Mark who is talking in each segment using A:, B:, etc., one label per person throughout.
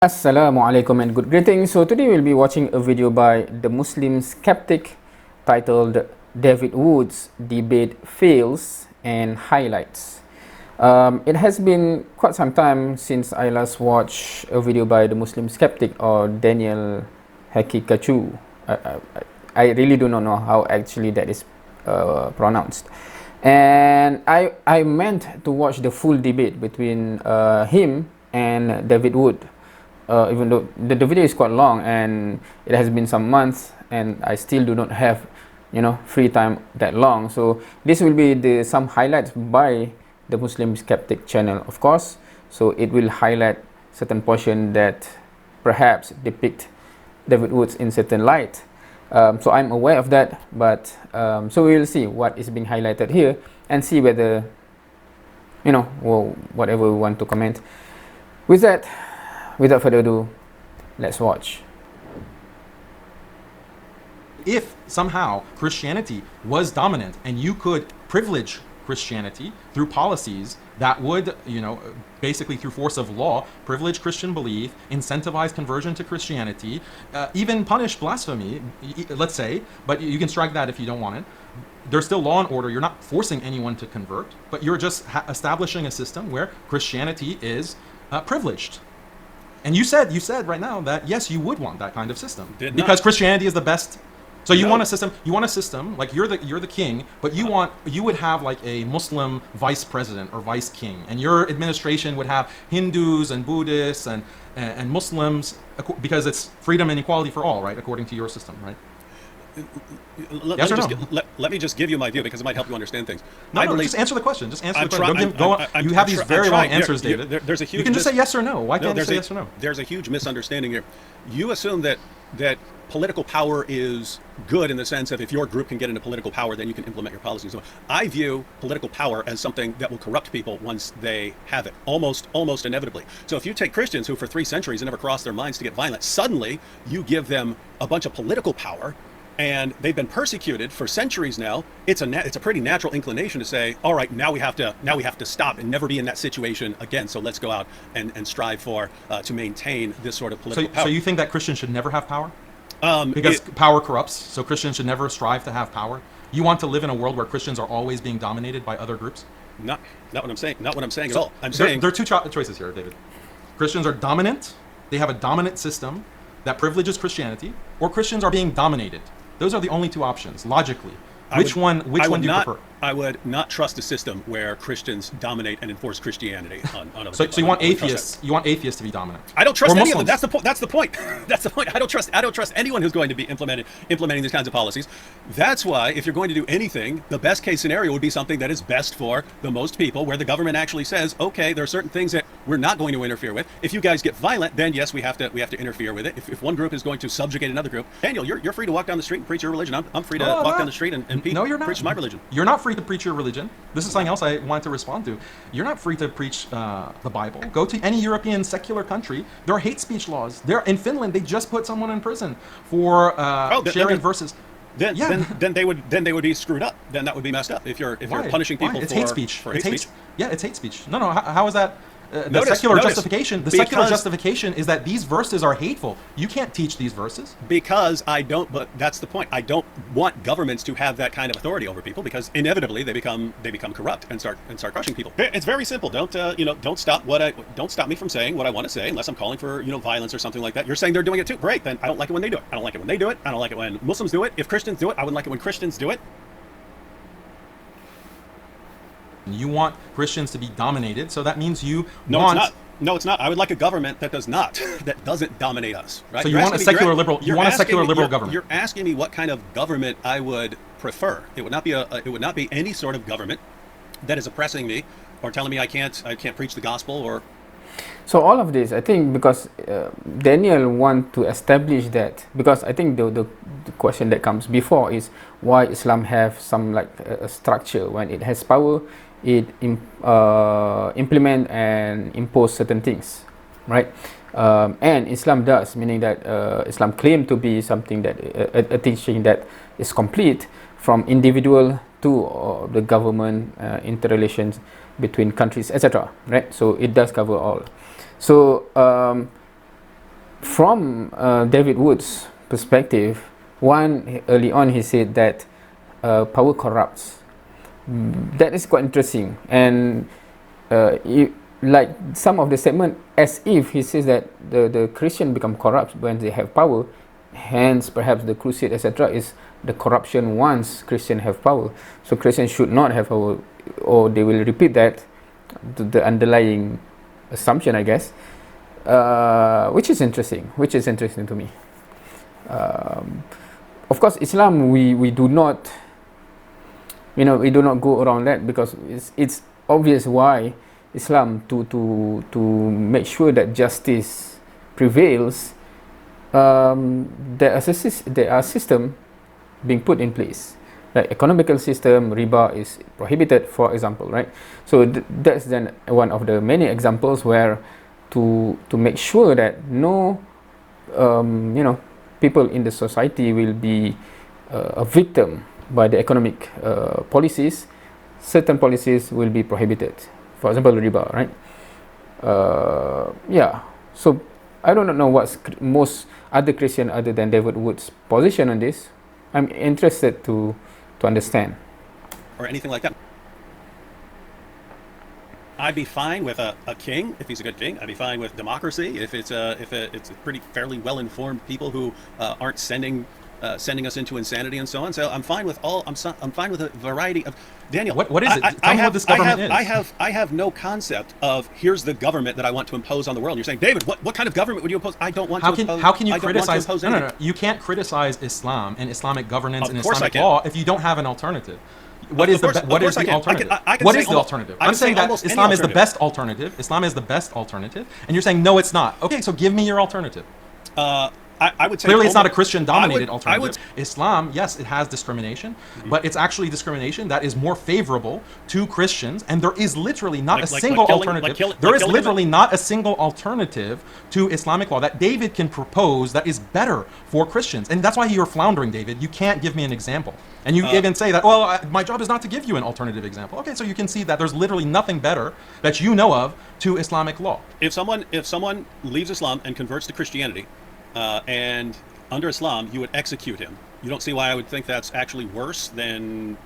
A: Assalamualaikum and good greetings. So today we'll be watching a video by the Muslim Skeptic titled David Wood's Debate Fails and Highlights. It has been quite some time since I last watched a video by the Muslim Skeptic or Daniel Haqiqatjou. I really do not know how actually that is pronounced. And I meant to watch the full debate between him and David Wood. Even though the video is quite long and it has been some months and I still do not have free time that long, so this will be some highlights by the Muslim Skeptic channel, of course. So it will highlight certain portion that perhaps depict David Woods in certain light. So I'm aware of that, but so we will see what is being highlighted here and see whether whatever we want to comment. With that, without further ado, let's watch.
B: If somehow Christianity was dominant and you could privilege Christianity through policies that would, basically through force of law, privilege Christian belief, incentivize conversion to Christianity, even punish blasphemy, let's say, but you can strike that if you don't want it. There's still law and order. You're not forcing anyone to convert, but you're just establishing a system where Christianity is privileged. And you said right now that yes, you would want that kind of system because Christianity is the best. So you want a system. You want a system like you're the king, but you would have like a Muslim vice president or vice king, and your administration would have Hindus and Buddhists and Muslims because it's freedom and equality for all, right? According to your system, right?
C: Let me just give you my view because it might help you understand things.
B: Just answer the question. Just answer the question. You have these very long answers, David.
C: There's a huge.
B: You can just say yes or no. Why can't you say yes or no?
C: There's a huge misunderstanding here. You assume that political power is good in the sense of if your group can get into political power, then you can implement your policies. I view political power as something that will corrupt people once they have it, almost inevitably. So if you take Christians who for 3 centuries never crossed their minds to get violent, suddenly you give them a bunch of political power, and they've been persecuted for centuries now. It's a pretty natural inclination to say, all right, now we have to stop and never be in that situation again. So let's go out and strive for to maintain this sort of political power.
B: So you think that Christians should never have power? Because power corrupts, so Christians should never strive to have power. You want to live in a world where Christians are always being dominated by other groups?
C: Not what I'm saying. Not what I'm saying at all. I'm saying
B: there are 2 choices here, David. Christians are dominant. They have a dominant system that privileges Christianity, or Christians are being dominated. Those are the only 2 options, logically. Which one do you prefer?
C: I would not trust a system where Christians dominate and enforce Christianity on other
B: people. So you want atheists? You want atheists to be dominant?
C: I don't trust any of them. That's the point. That's the point. That's the point. I don't trust anyone who's going to be implementing these kinds of policies. That's why if you're going to do anything, the best case scenario would be something that is best for the most people, where the government actually says, okay, there are certain things that we're not going to interfere with. If you guys get violent, then yes, we have to interfere with it. If one group is going to subjugate another group, Daniel, you're free to walk down the street and preach your religion. I'm free to walk down the street and preach my religion.
B: You're not free to preach your religion. This is something else I wanted to respond to. You're not free to preach the Bible. Go to any European secular country. There are hate speech laws. In Finland, they just put someone in prison for sharing verses.
C: Then they would be screwed up. Then that would be messed up. If you're punishing people
B: it's hate speech.
C: For hate speech.
B: Yeah, it's hate speach. No. How is that? The secular justification is that these verses are hateful. You can't teach these verses.
C: Because I don't. But that's the point. I don't want governments to have that kind of authority over people, because inevitably they become corrupt and start crushing people. It's very simple. Don't stop me from saying what I want to say unless I'm calling for violence or something like that. You're saying they're doing it too. Great. Then I don't like it when they do it. I don't like it when they do it. I don't like it when Muslims do it. If Christians do it, I wouldn't like it when Christians do it.
B: You want Christians to be dominated, so that means you
C: want... It's not. No, it's not. I would like a government that doesn't dominate us. Right?
B: So you want a secular liberal government.
C: You're asking me what kind of government I would prefer. It would not be any sort of government that is oppressing me or telling me I can't preach the gospel or...
A: So all of this, I think, because Daniel want to establish that, because I think the question that comes before is why Islam have some like a structure. When it has power, it implement and impose certain things, right? And Islam does, meaning that Islam claim to be something that a teaching that is complete from individual to the government, interrelations between countries, etc. Right? So it does cover all. So from David Wood's perspective, early on he said that power corrupts. That is quite interesting, and like some of the statement, as if he says that the Christian become corrupt when they have power, hence perhaps the crusade, etc., is the corruption once Christian have power. So Christians should not have power, or they will repeat that, the underlying assumption, I guess, which is interesting to me. Of course, Islam, we do not, we do not go around that, because it's obvious why Islam, to make sure that justice prevails, there are systems being put in place, like economical system. Riba is prohibited, for example, right? So that's then one of the many examples where to make sure that no people in the society will be a victim by the economic policies. Certain policies will be prohibited, for example riba, right? So I don't know what's most other Christian other than David Wood's position on this. I'm interested to understand.
C: Or anything like that. I'd be fine with a king if he's a good king. I'd be fine with democracy if it's pretty fairly well-informed people who aren't sending us into insanity and so on. So I'm fine with I'm fine with a variety of. Daniel,
B: what is it? Tell me what this government is.
C: I have no concept of here's the government that I want to impose on the world. You're saying, David, what kind of government would you impose? I don't want to impose.
B: How can you criticize?
C: No.
B: You can't criticize Islam and Islamic governance and
C: Of course
B: Islamic
C: I can.
B: law if you don't have an alternative. What is the alternative? What is the alternative? I'm saying that Islam is the best alternative. Islam is the best alternative, and you're saying no, it's not. Okay, so give me your alternative.
C: I would say
B: clearly it's not a Christian-dominated alternative.
C: I would,
B: Islam, yes, it has discrimination, but it's actually discrimination that is more favorable to Christians, and there is literally not a single alternative. There is literally not a single alternative to Islamic law that David can propose that is better for Christians, and that's why you're floundering, David. You can't give me an example, and you even say that, well, my job is not to give you an alternative example. Okay, so you can see that there's literally nothing better that you know of to Islamic law.
C: If someone leaves Islam and converts to Christianity, and under Islam, you would execute him. You don't see why I would think that's actually worse than,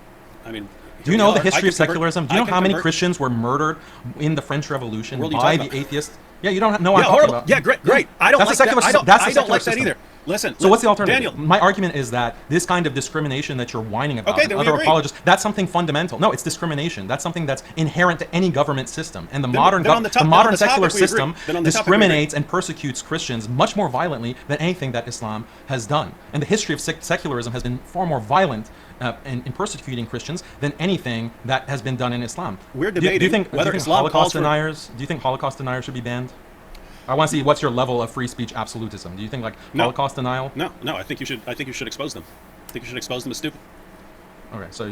B: do you know the history of secularism? Do you know how many Christians were murdered in the French Revolution by the atheists? Yeah, you don't know what I'm talking about.
C: Yeah, great. I don't like that. I don't like that either. Listen.
B: So what's the alternative?
C: Daniel.
B: My argument is that this kind of discrimination that you're whining about,
C: okay,
B: other apologists, that's something fundamental. No, it's discrimination. That's something that's inherent to any government system. And the modern secular system discriminates and persecutes Christians much more violently than anything that Islam has done. And the history of secularism has been far more violent in persecuting Christians than anything that has been done in Islam.
C: We're debating whether Islam calls for...
B: Do you think Holocaust deniers should be banned? I want to see what's your level of free speech absolutism. Do you think Holocaust denial?
C: No. I think you should expose them. I think you should expose them as stupid.
B: Okay, so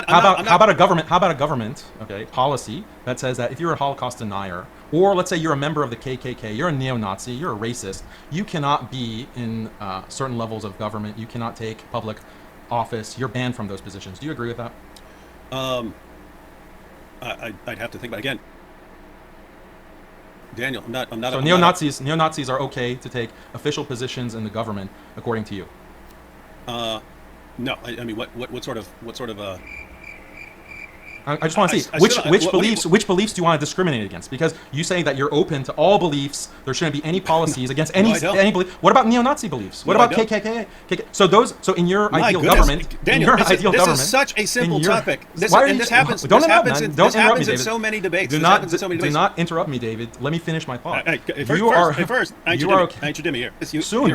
B: How about a government policy that says that if you're a Holocaust denier, or let's say you're a member of the KKK, you're a neo-Nazi, you're a racist, you cannot be in certain levels of government. You cannot take public office. You're banned from those positions. Do you agree with that?
C: I'd have to think about it again. Daniel, I'm not.
B: So neo-Nazis are okay to take official positions in the government, according to you?
C: No. What sort of
B: I just want to see which beliefs do you want to discriminate against? Because you say that you're open to all beliefs. There shouldn't be any policies against any belief. What about neo-Nazi beliefs? What about KKK? So in your ideal government,
C: Daniel, this is such a simple topic. This happens in so many debates.
B: Do not interrupt me, David. Let me finish my thought.
C: First, I need you to me here.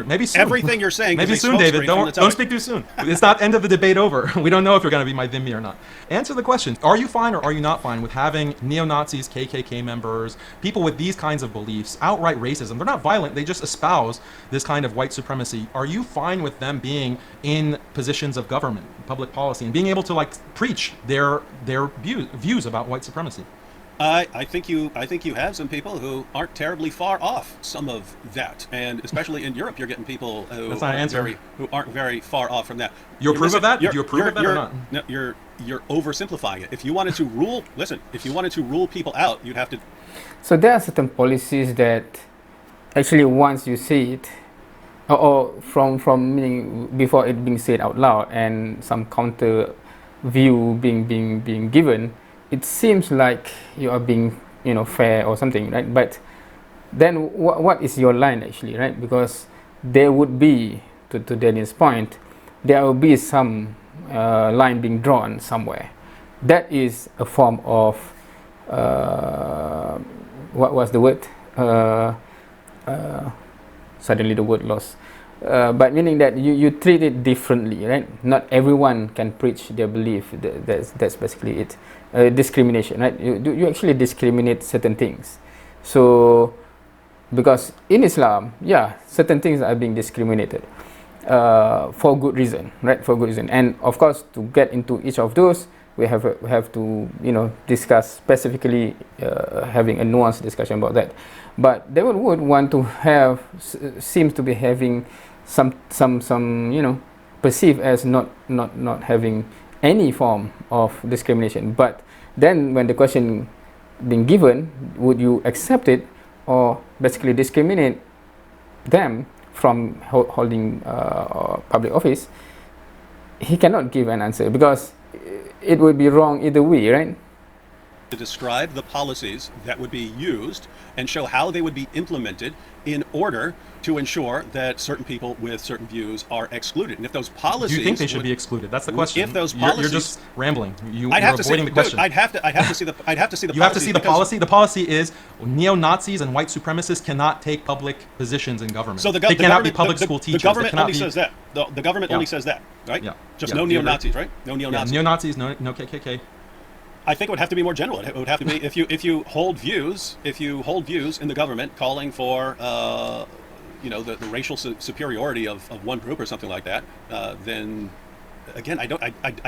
B: Maybe soon.
C: Everything you're saying.
B: Maybe soon, David. Don't speak too soon. It's not end of the debate over. We don't know if you're going to be my dhimmi or not. Answer the question. Are you fine or are you not fine with having neo-Nazis, KKK members, people with these kinds of beliefs, outright racism? They're not violent, they just espouse this kind of white supremacy. Are you fine with them being in positions of government, public policy, and being able to preach their views about white supremacy?
C: I think you have some people who aren't terribly far off some of that, and especially in Europe, you're getting people
B: That's not an answer.
C: who aren't very far off from that.
B: You approve of that? Do you approve of that or not?
C: No, you're oversimplifying it. If you wanted to rule, listen, if you wanted to rule people out, you'd have to.
A: So there are certain policies that actually once you see it, or from meaning before it being said out loud, and some counter view being given, it seems like you are being fair or something, right? But then what is your line actually, right? Because there would be, to Daniel's point, there will be some line being drawn somewhere. That is a form of what was the word? Suddenly the word lost. But meaning that you treat it differently, right? Not everyone can preach their belief. That's basically it. Discrimination, right? You actually discriminate certain things. So, because in Islam, yeah, certain things are being discriminated for good reason, right? For good reason. And of course, to get into each of those, we have to discuss specifically, having a nuanced discussion about that. But they would want to have, seems to be having some perceived as not having any form of discrimination. But then when the question being given, would you accept it or basically discriminate them from holding public office? He cannot give an answer because it would be wrong either way, right?
C: To describe the policies that would be used and show how they would be implemented in order to ensure that certain people with certain views are excluded. And if those policies,
B: do you think they should be excluded? That's the question.
C: If those policies,
B: you're just rambling. You're
C: have to
B: avoiding
C: see,
B: the question.
C: I'd have to see the.
B: You have to see the policy. The policy is neo-Nazis and white supremacists cannot take public positions in government.
C: So
B: they cannot be public school teachers.
C: The government only says that. The government only says that, right?
B: Yeah.
C: Just no neo-Nazis, right? No neo-Nazis.
B: Yeah, neo-Nazis, no KKK.
C: I think it would have to be more general. It would have to be if you hold views in the government calling for the racial superiority of one group or something like that, then again I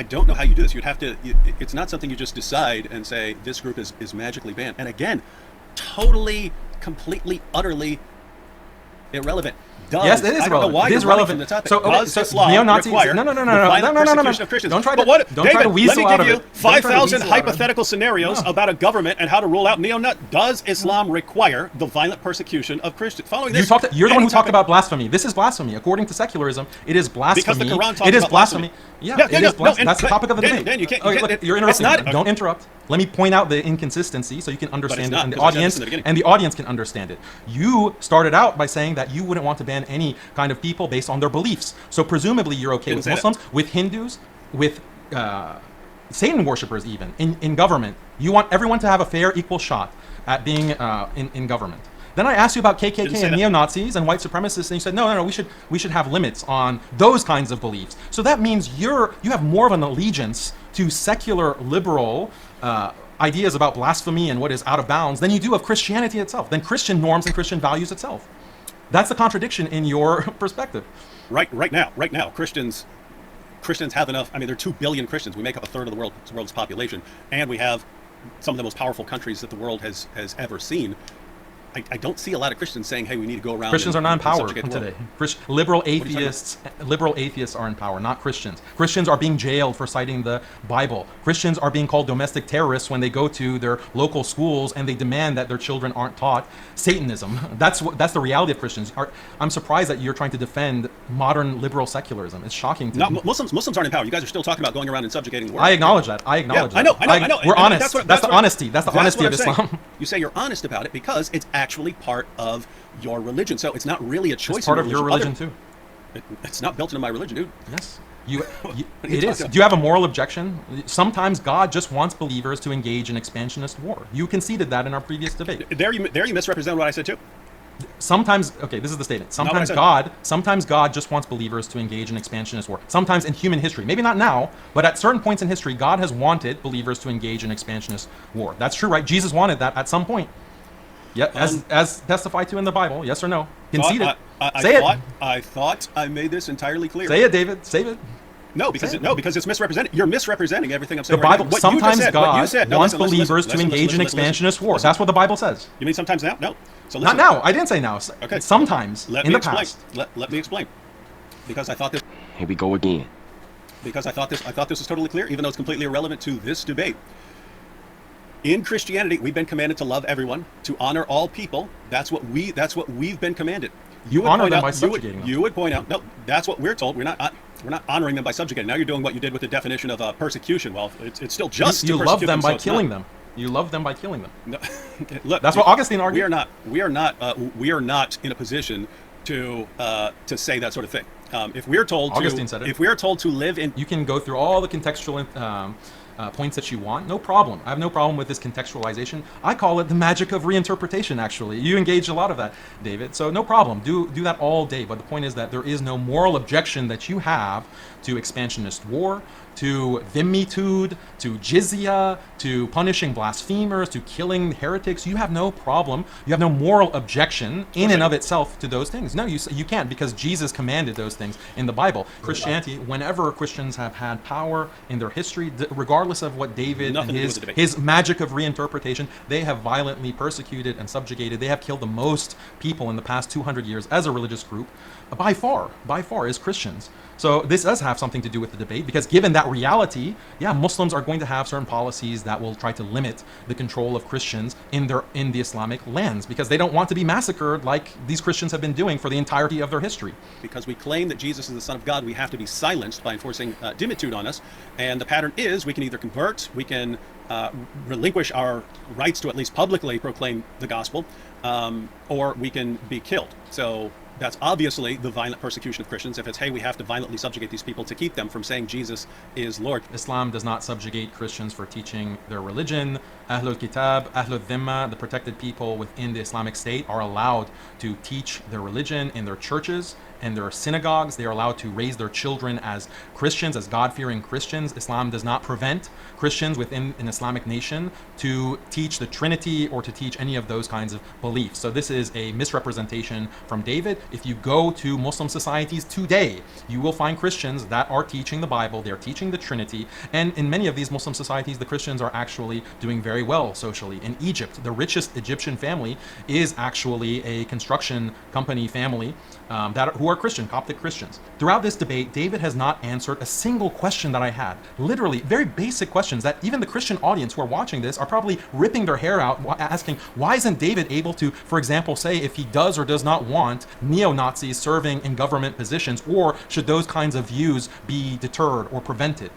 C: don't know how you do this. You'd have to. It's not something you just decide and say this group is magically banned. And again, totally, completely, utterly irrelevant.
B: Yes, it is relevant. It is relevant. So neo-Nazis. No. Don't try to weasel out of it.
C: David, let me give you 5,000 hypothetical scenarios about a government and how to rule out neo-Nazis. Does Islam require the violent persecution of Christians? Following this,
B: you're the one who talked about blasphemy. This is blasphemy. According to secularism, it is blasphemy.
C: Because the Quran talks
B: it is
C: about
B: blasphemy. Yeah, it is blasphemy. That's the topic of the debate.
C: Dan, you can't.
B: You're interrupting. Don't interrupt. Let me point out the inconsistency so you can understand it, and the audience can understand it. You started out by saying that you wouldn't want to ban any kind of people based on their beliefs. So presumably you're okay with Muslims, with Hindus, with Satan worshippers even, in government. You want everyone to have a fair, equal shot at being in government. Then I asked you about KKK and neo-Nazis and white supremacists, and you said, no, we should have limits on those kinds of beliefs. So that means you have more of an allegiance to secular liberal ideas about blasphemy and what is out of bounds than you do of Christianity itself, than Christian norms and Christian values itself. That's the contradiction in your perspective.
C: Right now, Christians have enough. I mean, there are 2 billion Christians. We make up a third of the world's population, and we have some of the most powerful countries that the world has ever seen. I don't see a lot of Christians saying, "Hey, we need to go around."
B: Christians are not in power today. Liberal atheists are in power, not Christians. Christians are being jailed for citing the Bible. Christians are being called domestic terrorists when they go to their local schools and they demand that their children aren't taught Satanism. That's the reality of Christians. I'm surprised that you're trying to defend modern liberal secularism. It's shocking to me.
C: Muslims aren't in power. You guys are still talking about going around and subjugating the world.
B: I acknowledge that. I know. We're honest. That's the honesty. That's the honesty of Islam.
C: You say you're honest about it because it's actually part of your religion. So it's not really a choice.
B: It's part of your religion too.
C: It's not built into my religion, dude.
B: Yes. It is. Do you have a moral objection? Sometimes God just wants believers to engage in expansionist war. You conceded that in our previous debate.
C: There you misrepresent what I said too.
B: Sometimes, okay, this is the statement. Sometimes God just wants believers to engage in expansionist war. Sometimes in human history, maybe not now, but at certain points in history, God has wanted believers to engage in expansionist war. That's true, right? Jesus wanted that at some point. Yeah, as testified to in the Bible. Yes or no? Concede it.
C: I thought I made this entirely clear.
B: Say it, David. Say it.
C: No, because because it's misrepresented. You're misrepresenting everything I'm saying.
B: The Bible,
C: right now.
B: sometimes God
C: No,
B: wants
C: listen,
B: believers to engage in expansionist war. That's what the Bible says.
C: You mean sometimes now? No. So
B: Not now. I didn't say now.
C: Okay.
B: Sometimes
C: Let
B: in
C: me
B: the
C: explain.
B: past.
C: Let me explain. Because I thought this.
D: Here we go again.
C: Because I thought this was totally clear, even though it's completely irrelevant to this debate. In Christianity, we've been commanded to love everyone, to honor all people. That's what we've been commanded.
B: You honor them by subjugating them.
C: You would point out, no, that's what we're told. We're not honoring them by subjugating. Now you're doing what you did with the definition of persecution. Well, it's still just
B: you love them by
C: so
B: killing them. You love them by killing them.
C: No. Look,
B: that's what Augustine argued.
C: We are not in a position to say that sort of thing. If we're told
B: Augustine said it.
C: If we are told to live in,
B: you can go through all the contextual points that you want. No problem. I have no problem with this contextualization. I call it the magic of reinterpretation, actually. You engage a lot of that, David. So no problem. Do that all day. But the point is that there is no moral objection that you have to expansionist war, to dhimmitude, to jizya, to punishing blasphemers, to killing heretics. You have no problem. You have no moral objection in and of itself to those things. No, you can't, because Jesus commanded those things in the Bible. Christianity, whenever Christians have had power in their history, regardless of what David and his magic of reinterpretation, they have violently persecuted and subjugated. They have killed the most people in the past 200 years as a religious group, by far as Christians. So this does have something to do with the debate, because given that reality, yeah, Muslims are going to have certain policies that will try to limit the control of Christians in the Islamic lands, because they don't want to be massacred like these Christians have been doing for the entirety of their history.
C: Because we claim that Jesus is the Son of God, we have to be silenced by enforcing dhimmitude on us. And the pattern is we can either convert, we can relinquish our rights to at least publicly proclaim the gospel, or we can be killed. So that's obviously the violent persecution of Christians. If it's, hey, we have to violently subjugate these people to keep them from saying Jesus is Lord.
B: Islam does not subjugate Christians for teaching their religion. Ahlul Kitab, Ahlul Dhimma, the protected people within the Islamic State, are allowed to teach their religion in their churches and their synagogues. They are allowed to raise their children as Christians, as God-fearing Christians. Islam does not prevent Christians within an Islamic nation to teach the Trinity or to teach any of those kinds of beliefs. So this is a misrepresentation from David. If you go to Muslim societies today, you will find Christians that are teaching the Bible, they're teaching the Trinity, and in many of these Muslim societies, the Christians are actually doing very well socially. In Egypt, the richest Egyptian family is actually a construction company family who are Christian, Coptic Christians. Throughout this debate, David has not answered a single question that I had. Literally, very basic questions that even the Christian audience who are watching this are probably ripping their hair out, asking, why isn't David able to, for example, say if he does or does not want neo-Nazis serving in government positions, or should those kinds of views be deterred or prevented?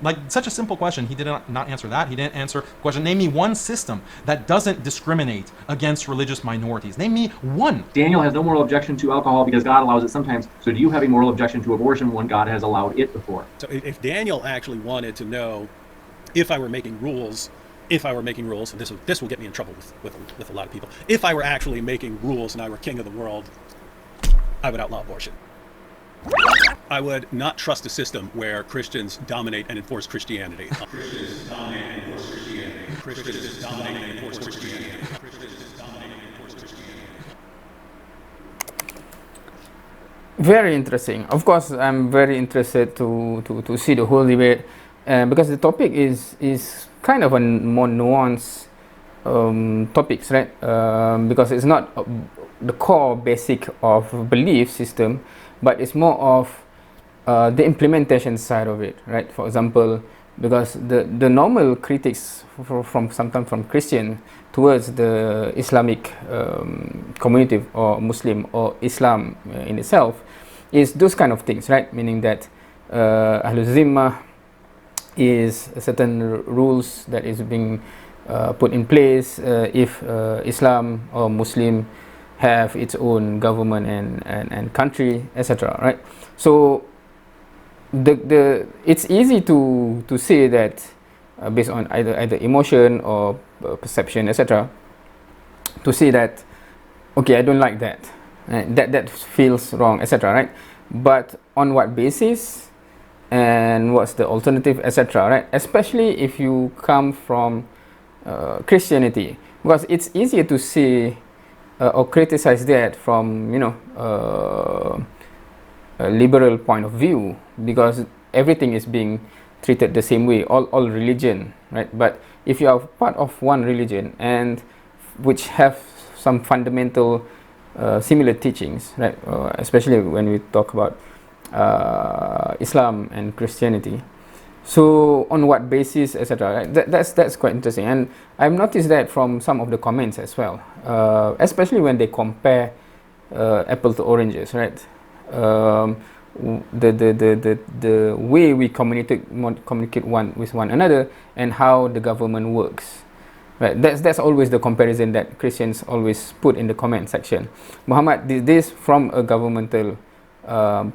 B: Like, such a simple question. He did not answer that. He didn't answer the question, name me one system that doesn't discriminate against religious minorities. Name me one.
E: Daniel has no moral objection to alcohol because God allows it sometimes. So do you have a moral objection to abortion when God has allowed it before?
C: So if Daniel actually wanted to know if I were making rules, and this will get me in trouble with a lot of people. If I were actually making rules and I were king of the world, I would outlaw abortion. I would not trust a system where Christians dominate and enforce Christianity. Christians dominate and enforce Christianity. Christians dominate and enforce Christianity. Christians dominate and enforce Christianity.
A: Very interesting. Of course, I'm very interested to see the whole debate, because the topic is kind of a more nuanced topics, right? Because it's not the core basic of belief system, but it's more of the implementation side of it, right? For example, because the normal critics sometimes from Christian towards the Islamic community or Muslim or Islam in itself is those kind of things, right? Meaning that Ahlul Zimmah is certain rules that is being put in place if Islam or Muslim have its own government and country, etc. Right? So it's easy to say that based on either emotion or perception, etc. to say that, okay, I don't like that, that feels wrong, etc. Right? But on what basis and what's the alternative, etc. Right? Especially if you come from Christianity, because it's easier to say or criticize that from a liberal point of view, because everything is being treated the same way, all religion, right? But if you are part of one religion and which have some fundamental similar teachings, right? Especially when we talk about Islam and Christianity. So on what basis, etc. Right? That's quite interesting, and I've noticed that from some of the comments as well, especially when they compare apple to oranges, right? The way we communicate one with one another and how the government works. Right, that's always the comparison that Christians always put in the comment section. Muhammad did this from a governmental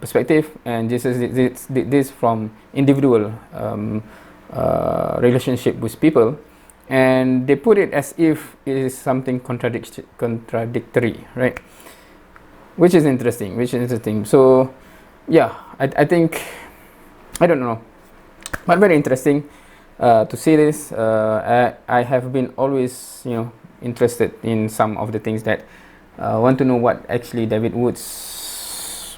A: perspective, and Jesus did this from individual relationship with people, and they put it as if it is something contradictory, right? Which is interesting. So, yeah, I think, I don't know, but very interesting. To see this, I have been always, interested in some of the things that want to know what actually David Wood's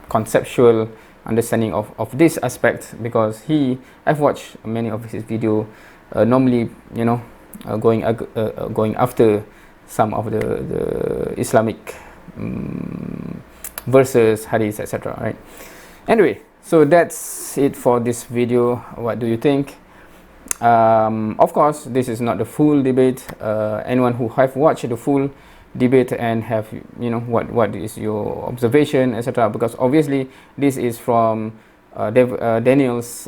A: conceptual understanding of this aspect, because I've watched many of his video, normally, going after some of the Islamic verses, hadiths, etc. Right? Anyway, so that's it for this video. What do you think? Of course, this is not the full debate. Anyone who have watched the full debate and have, what is your observation, etc. Because obviously this is from Daniel's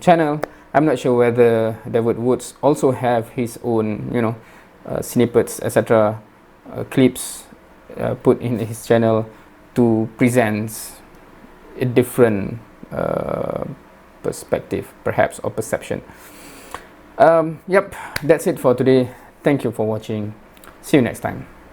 A: channel. I'm not sure whether David Woods also have his own, snippets, etc. Clips put in his channel to present a different perspective, perhaps, or perception. Yep, that's it for today. Thank you for watching. See you next time.